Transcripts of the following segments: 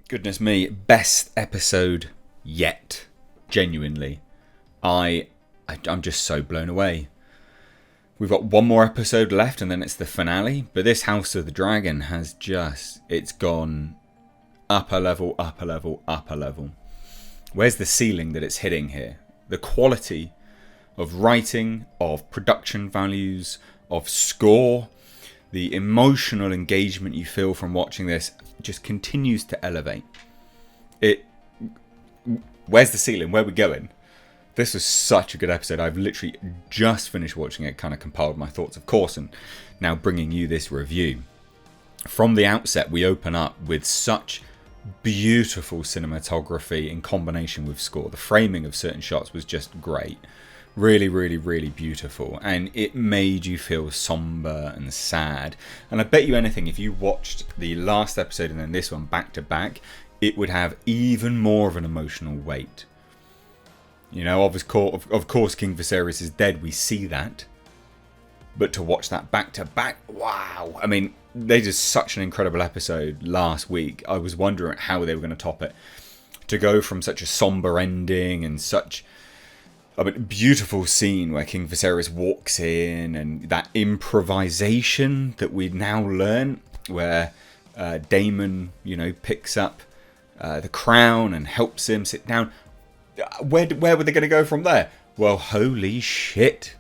Goodness me, best episode yet. Genuinely. I'm just so blown away. We've got one more episode left and then it's the finale. But this House of the Dragon has it's gone upper level, upper level, upper level. Where's the ceiling that it's hitting here? The quality of writing, of production values, of score, the emotional engagement you feel from watching this just continues to elevate. Where's the ceiling? Where are we going? This was such a good episode. I've literally just finished watching it, kind of compiled my thoughts, of course, and now bringing you this review. From the outset, we open up with such beautiful cinematography in combination with score. The framing of certain shots was just great. Really, really, really beautiful. And it made you feel somber and sad. And I bet you anything, if you watched the last episode and then this one back to back, it would have even more of an emotional weight. You know, of course King Viserys is dead, we see that. But to watch that back to back, wow. I mean, they did such an incredible episode last week. I was wondering how they were going to top it. To go from such a somber ending and such a beautiful scene where King Viserys walks in, and that improvisation that we now learn, where Daemon, picks up the crown and helps him sit down. Where were they going to go from there? Well, holy shit,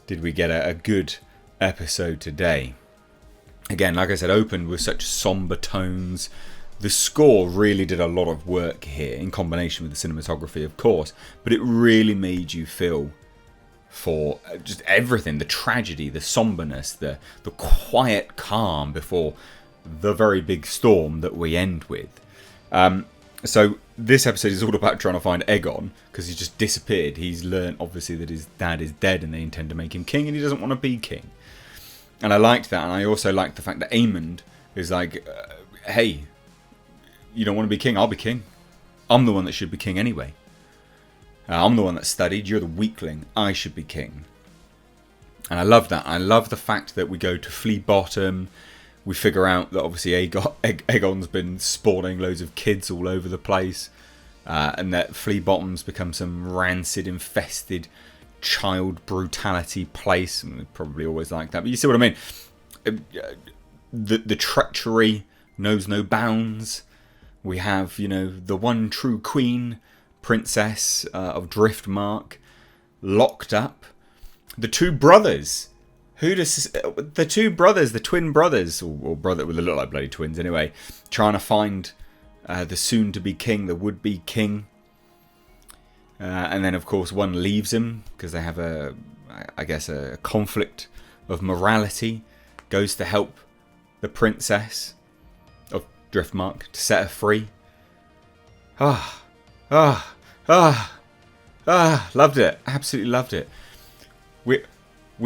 did we get a good episode today. Again, like I said, opened with such somber tones. The score really did a lot of work here, in combination with the cinematography, of course, but it really made you feel for just everything, the tragedy, the somberness, the quiet calm before the very big storm that we end with. So this episode is all about trying to find Aegon, because he's just disappeared. He's learned, obviously, that his dad is dead and they intend to make him king, and he doesn't want to be king. And I liked that, and I also liked the fact that Aemond is like, hey, you don't want to be king? I'll be king. I'm the one that should be king anyway. I'm the one that studied. You're the weakling. I should be king. And I love that. I love the fact that we go to Flea Bottom. We figure out that obviously Aegon's been spawning loads of kids all over the place. And that Flea Bottom's become some rancid, infested, child brutality place. And probably always like that. But you see what I mean? The treachery knows no bounds. We have, the one true queen, princess of Driftmark, locked up. The two brothers. The twin brothers, or brother, well, they look like bloody twins anyway, trying to find the soon-to-be king, the would-be king. And then, of course, one leaves him because they have a conflict of morality. Goes to help the princess of Driftmark to set her free. Loved it. Absolutely loved it. We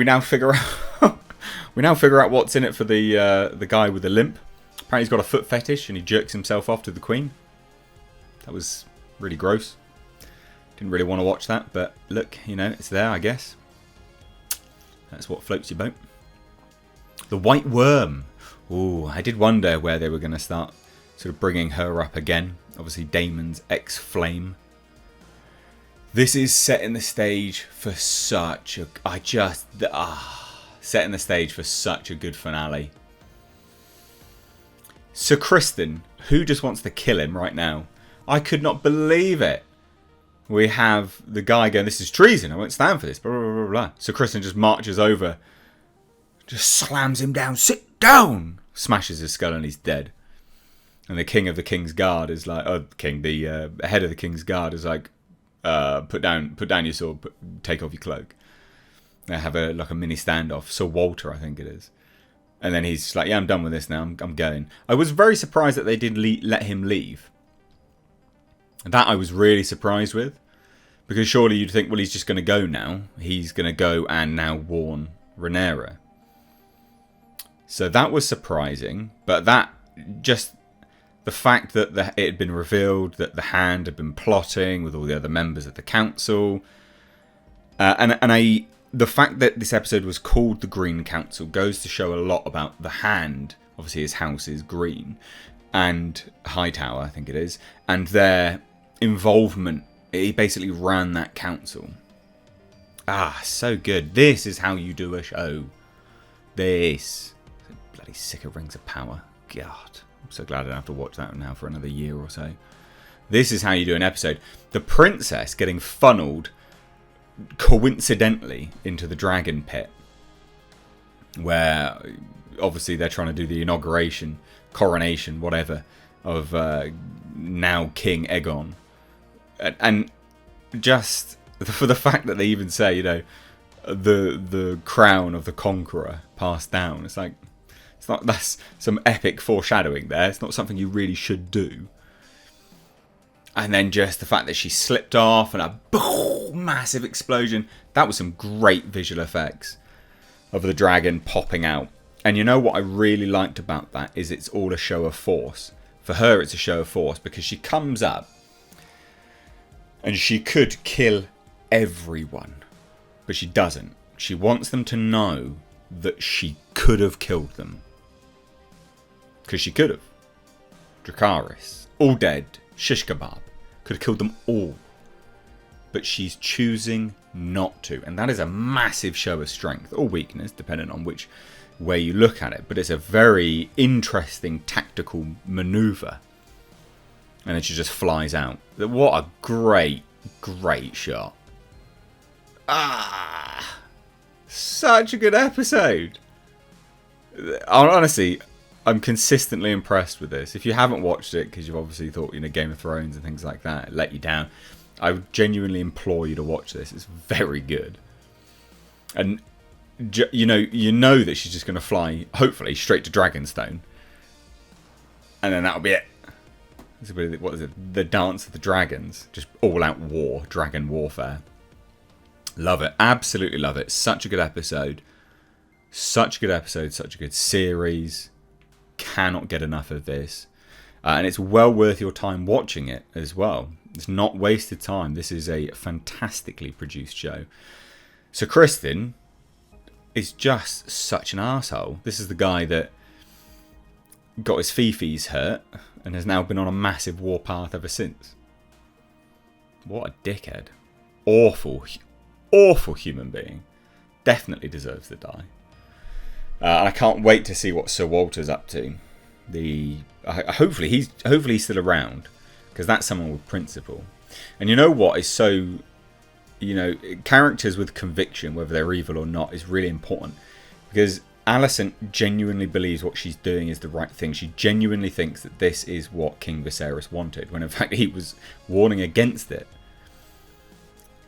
now figure out what's in it for the guy with the limp. Apparently he's got a foot fetish and he jerks himself off to the queen. That was really gross. Didn't really want to watch that, but look, it's there, I guess. That's what floats your boat. The White Worm. Ooh, I did wonder where they were going to start sort of bringing her up again. Obviously, Daemon's ex-flame. This is setting the stage for such a... setting the stage for such a good finale. Sir Criston, who just wants to kill him right now? I could not believe it. We have the guy going, this is treason, I won't stand for this, blah, blah, blah, blah. Sir Criston just marches over, just slams him down, sit down, smashes his skull and he's dead. And the king of the King's Guard is like, the head of the King's Guard is like, put down your sword, take off your cloak. They have a mini standoff. Sir Walter, I think it is. And then he's like, yeah, I'm done with this now, I'm going. I was very surprised that they didn't let him leave. That I was really surprised with. Because surely you'd think, well, he's just going to go now. He's going to go and now warn Rhaenyra. So that was surprising. But that, just the fact that it had been revealed that the Hand had been plotting with all the other members of the council. And the fact that this episode was called The Green Council goes to show a lot about the Hand. Obviously, his house is green, and Hightower, I think it is, and their involvement. He basically ran that council. Ah, so good. This is how you do a show. This. I'm bloody sick of Rings of Power. God, I'm so glad I don't have to watch that now for another year or so. This is how you do an episode. The princess getting funneled coincidentally into the dragon pit, where obviously they're trying to do the inauguration, coronation, whatever, of now King Aegon. And just for the fact that they even say, you know, the crown of the conqueror passed down. It's like, it's not, that's some epic foreshadowing there. It's not something you really should do. And then just the fact that she slipped off and a boom, massive explosion. That was some great visual effects of the dragon popping out. And you know what I really liked about that is it's all a show of force. For her, it's a show of force because she comes up and she could kill everyone, but she doesn't. She wants them to know that she could have killed them. Because she could have. Dracarys, all dead. Shish kebab. Could have killed them all. But she's choosing not to. And that is a massive show of strength or weakness, depending on which way you look at it. But it's a very interesting tactical maneuver. And then she just flies out. What a great, great shot. Ah! Such a good episode. Honestly, I'm consistently impressed with this. If you haven't watched it, because you've obviously thought, you know, Game of Thrones and things like that, it let you down, I would genuinely implore you to watch this. It's very good. And, you know that she's just going to fly, hopefully, straight to Dragonstone. And then that'll be it. What is it? The Dance of the Dragons. Just all-out war. Dragon warfare. Love it. Absolutely love it. Such a good episode. Such a good episode. Such a good series. Cannot get enough of this. And it's well worth your time watching it as well. It's not wasted time. This is a fantastically produced show. So Criston is just such an arsehole. This is the guy that got his fifis hurt and has now been on a massive warpath ever since. What a dickhead. Awful, awful human being. Definitely deserves to die. I can't wait to see what Sir Walter's up to. Hopefully he's still around, because that's someone with principle. And you know what is so, you know, characters with conviction, whether they're evil or not, is really important, because Alicent genuinely believes what she's doing is the right thing. She genuinely thinks that this is what King Viserys wanted, when in fact he was warning against it.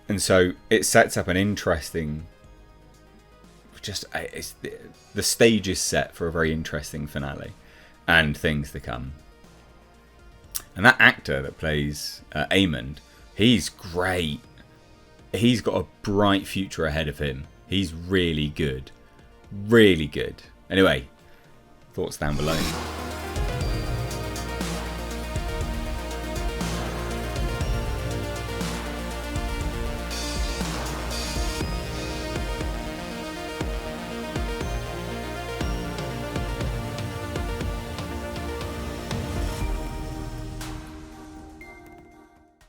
And so it sets up an interesting, the stage is set for a very interesting finale and things to come. And that actor that plays Aemond, he's great. He's got a bright future ahead of him. He's really good. Really good. Anyway, thoughts down below.